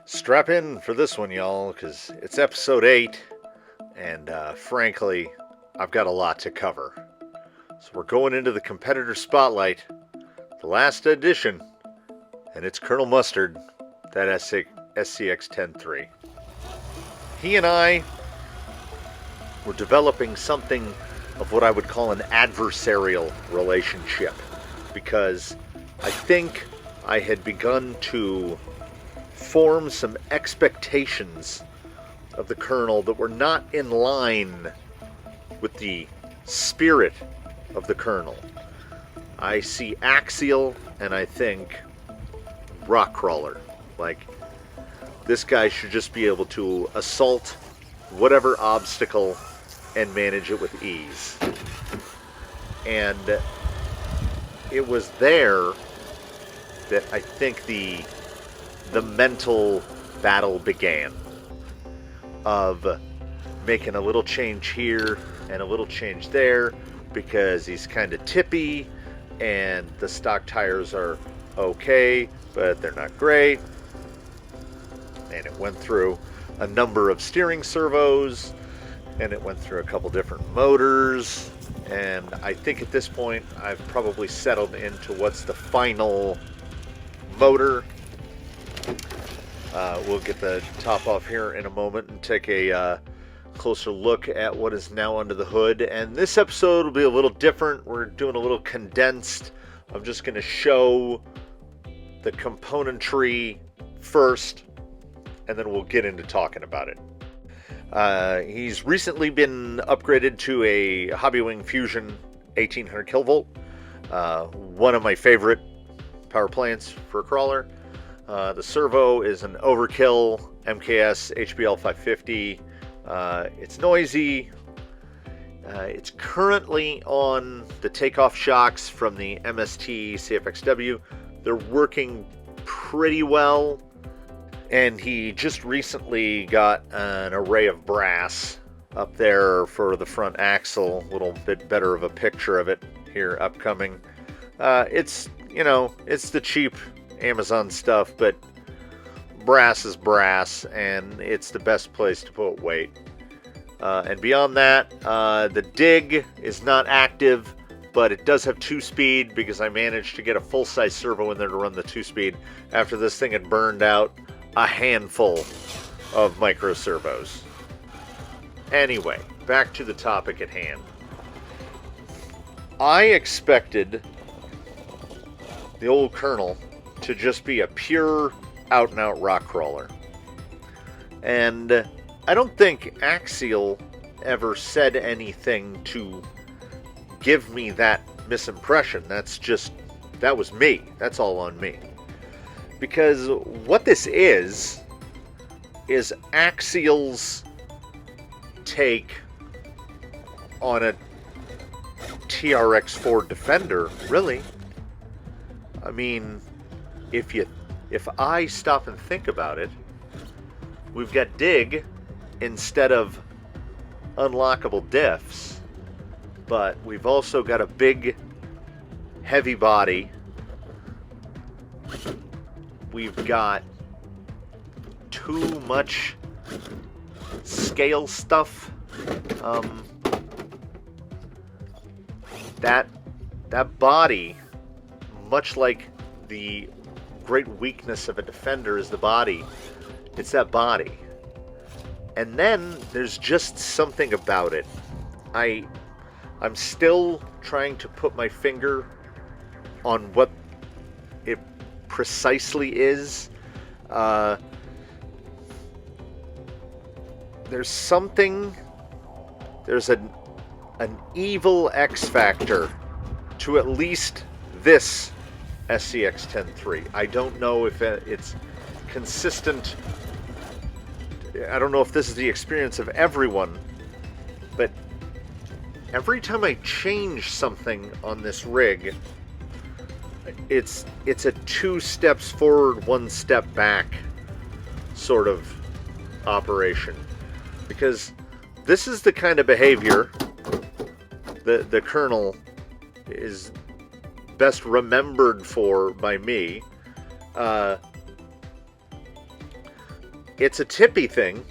Strap in for this one, y'all, because it's episode 8, and frankly, I've got a lot to cover. So we're going into the competitor spotlight, the last edition, and it's Colonel Mustard, that SCX-10-3. He and I were developing something of what I would call an adversarial relationship, because I think I had begun to form some expectations of the Colonel that were not in line with the spirit of the Colonel. I see Axial and I think rock crawler. Like, this guy should just be able to assault whatever obstacle and manage it with ease. And it was there that I think the mental battle began, of making a little change here and a little change there because he's kind of tippy and the stock tires are okay, but they're not great. And it went through a number of steering servos, and it went through a couple different motors, and I think at this point I've probably settled into what's the final motor. We'll get the top off here in a moment and take a closer look at what is now under the hood. And this episode will be a little different. We're doing a little condensed. I'm just going to show the componentry first, and then we'll get into talking about it. He's recently been upgraded to a Hobbywing Fusion 1800 kilovolt. One of my favorite power plants for a crawler. The servo is an Overkill MKS HBL 550. It's noisy. It's currently on the takeoff shocks from the MST CFXW. They're working pretty well. And he just recently got an array of brass up there for the front axle. A little bit better of a picture of it here upcoming. It's the cheap Amazon stuff, but brass is brass, and it's the best place to put weight. And beyond that, the dig is not active, but it does have 2-speed because I managed to get a full-size servo in there to run the 2-speed after this thing had burned out a handful of micro servos. Anyway, back to the topic at hand. I expected the old Colonel to just be a pure out-and-out rock crawler. And I don't think Axial ever said anything to give me that misimpression. That was me. That's all on me. Because what this is Axial's take on a TRX-4 Defender, really. I mean, if I stop and think about it, we've got dig instead of unlockable diffs, but we've also got a big, heavy body. We've got too much scale stuff. That body, much like the great weakness of a Defender is the body. It's that body. And then there's just something about it. I'm still trying to put my finger on what it precisely is. There's an evil X factor to at least this SCX-10-3. I don't know if it's consistent. I don't know if this is the experience of everyone, but every time I change something on this rig, it's a 2 steps forward, 1 step back sort of operation. Because this is the kind of behavior the Colonel is best remembered for by me. it's a tippy thing,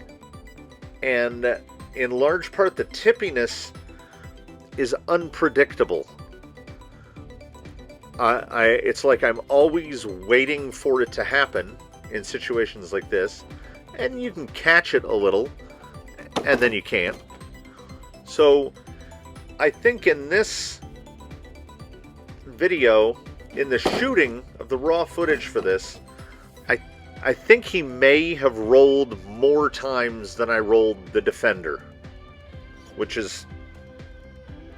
and in large part the tippiness is unpredictable. It's like I'm always waiting for it to happen in situations like this, and you can catch it a little, and then you can't. So I think in this video, in the shooting of the raw footage for this, I think he may have rolled more times than I rolled the Defender, which is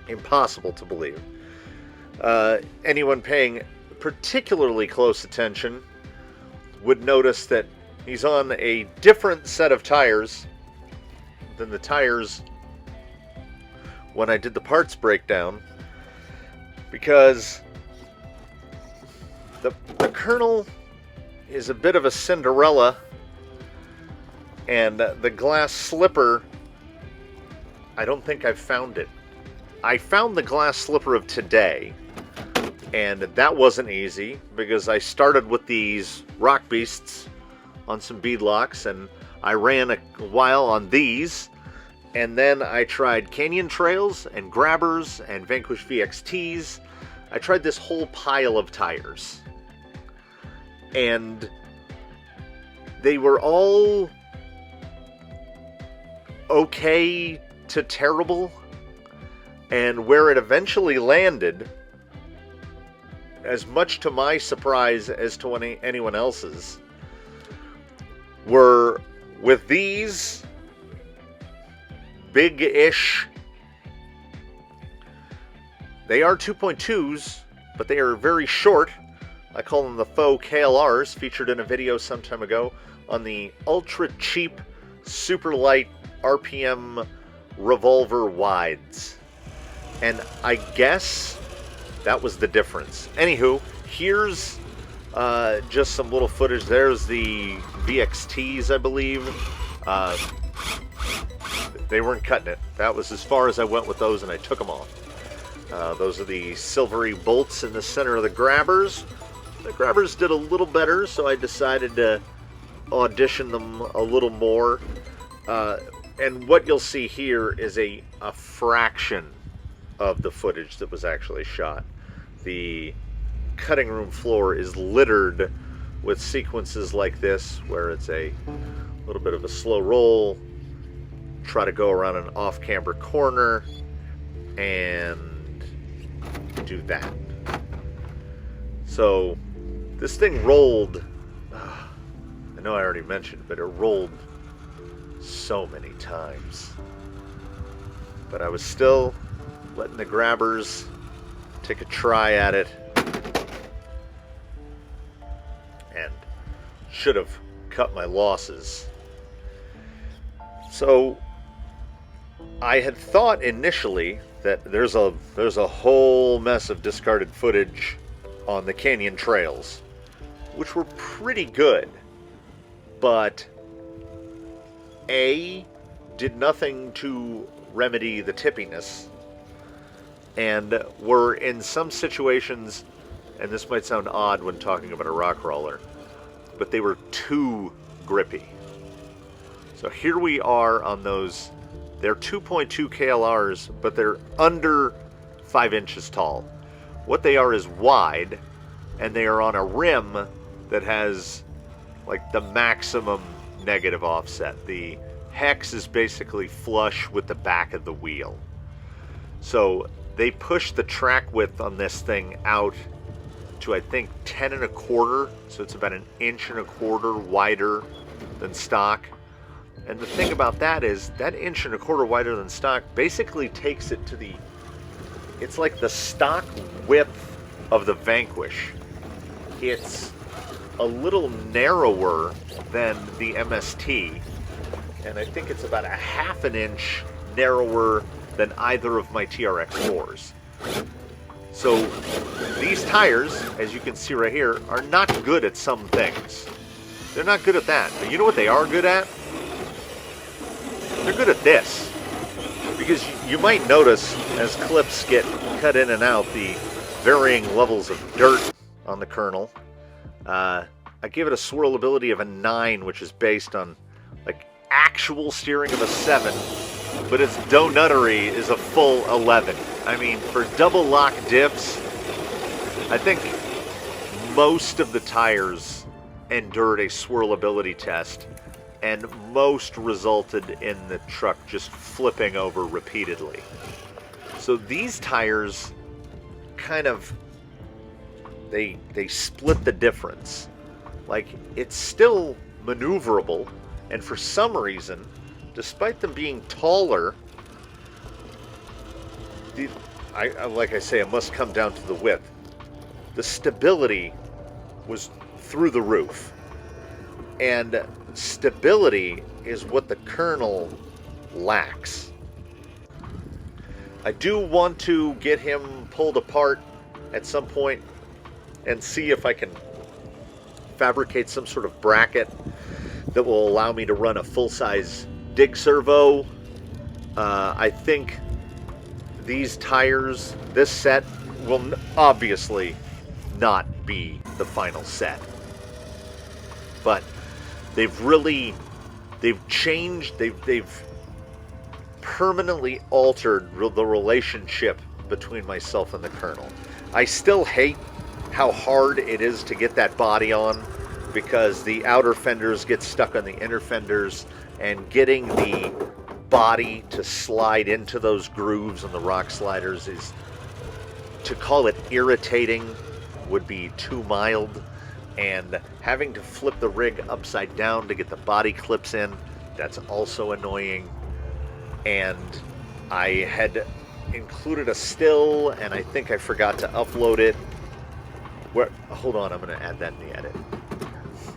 impossible to believe. Anyone paying particularly close attention would notice that he's on a different set of tires than the tires when I did the parts breakdown, because the kernel is a bit of a Cinderella, and the glass slipper, I don't think I've found it. I found the glass slipper of today, and that wasn't easy because I started with these rock beasts on some bead locks, and I ran a while on these, and then I tried Canyon Trails and Grabbers and Vanquish VXTs. I tried this whole pile of tires, and they were all okay to terrible. And where it eventually landed, as much to my surprise as to anyone else's, were with these big-ish, they are 2.2s, but they are very short. I call them the faux KLRs, featured in a video some time ago on the ultra cheap, super light RPM revolver wides. And I guess that was the difference. Anywho, here's just some little footage. There's the VXTs, I believe. They weren't cutting it. That was as far as I went with those, and I took them off. Those are the silvery bolts in the center of the Grabbers. The Grabbers did a little better, so I decided to audition them a little more. And what you'll see here is a fraction of the footage that was actually shot. The cutting room floor is littered with sequences like this, where it's a little bit of a slow roll, try to go around an off-camber corner, and do that. So this thing rolled, I know I already mentioned, but it rolled so many times. But I was still letting the Grabbers take a try at it, and should have cut my losses. So I had thought initially that there's a whole mess of discarded footage on the Canyon Trails, which were pretty good, but A, did nothing to remedy the tippiness, and were in some situations, and this might sound odd when talking about a rock crawler, but they were too grippy. So here we are on those. They're 2.2 KLRs, but they're under 5 inches tall. What they are is wide, and they are on a rim that has like the maximum negative offset. The hex is basically flush with the back of the wheel. So they push the track width on this thing out to, I think, 10 1/4, so it's about 1.25 inches wider than stock. And the thing about that is that 1.25 inches wider than stock basically takes it to it's like the stock width of the Vanquish. It's a little narrower than the MST, and I think it's about 1/2 inch narrower than either of my TRX4s. So these tires, as you can see right here, are not good at some things. They're not good at that. But you know what they are good at? They're good at this. Because you might notice as clips get cut in and out the varying levels of dirt on the kernel. I give it a swirlability of a 9, which is based on like actual steering of a 7, but its donuttery is a full 11. I mean, for double lock diffs, I think most of the tires endured a swirlability test, and most resulted in the truck just flipping over repeatedly. So these tires kind of, they split the difference. Like, it's still maneuverable, and for some reason, despite them being taller, like I say, it must come down to the width. The stability was through the roof. And stability is what the Colonel lacks. I do want to get him pulled apart at some point and see if I can fabricate some sort of bracket that will allow me to run a full-size dig servo. I think these tires, this set, will obviously not be the final set. But they've changed, they've permanently altered the relationship between myself and the Colonel. I still hate how hard it is to get that body on, because the outer fenders get stuck on the inner fenders, and getting the body to slide into those grooves on the rock sliders is, to call it irritating would be too mild. And having to flip the rig upside down to get the body clips in, that's also annoying. And I had included a still, and I think I forgot to upload it. Hold on, I'm going to add that in the edit.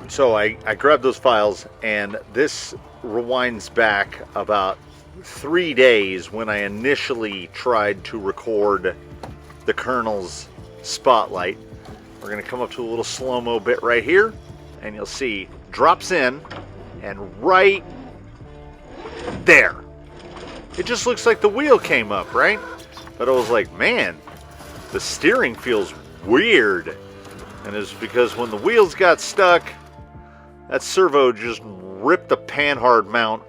So I grabbed those files, and this rewinds back about 3 days when I initially tried to record the Colonel's Spotlight. We're going to come up to a little slow-mo bit right here, and you'll see drops in, and right there, it just looks like the wheel came up, right? But I was like, man, the steering feels weird. And it's because when the wheels got stuck, that servo just ripped the panhard mount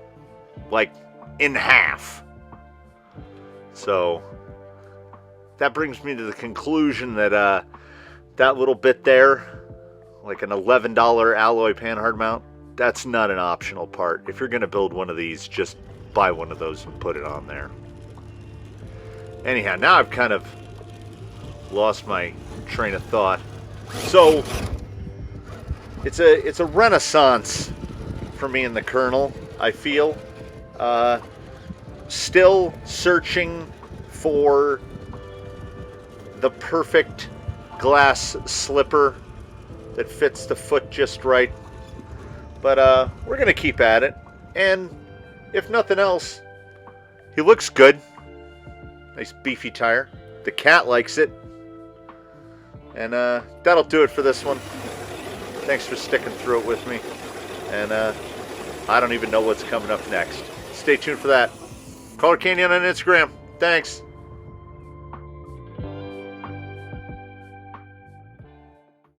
like in half. So that brings me to the conclusion that that little bit there, like an $11 alloy panhard mount, that's not an optional part. If you're going to build one of these, just buy one of those and put it on there. Anyhow, now I've kind of lost my train of thought. So it's a renaissance for me and the Colonel, I feel. Still searching for the perfect glass slipper that fits the foot just right. But we're going to keep at it. And if nothing else, he looks good. Nice beefy tire. The cat likes it. And that'll do it for this one. Thanks for sticking through it with me. And I don't even know what's coming up next. Stay tuned for that. Crawler Canyon on Instagram. Thanks.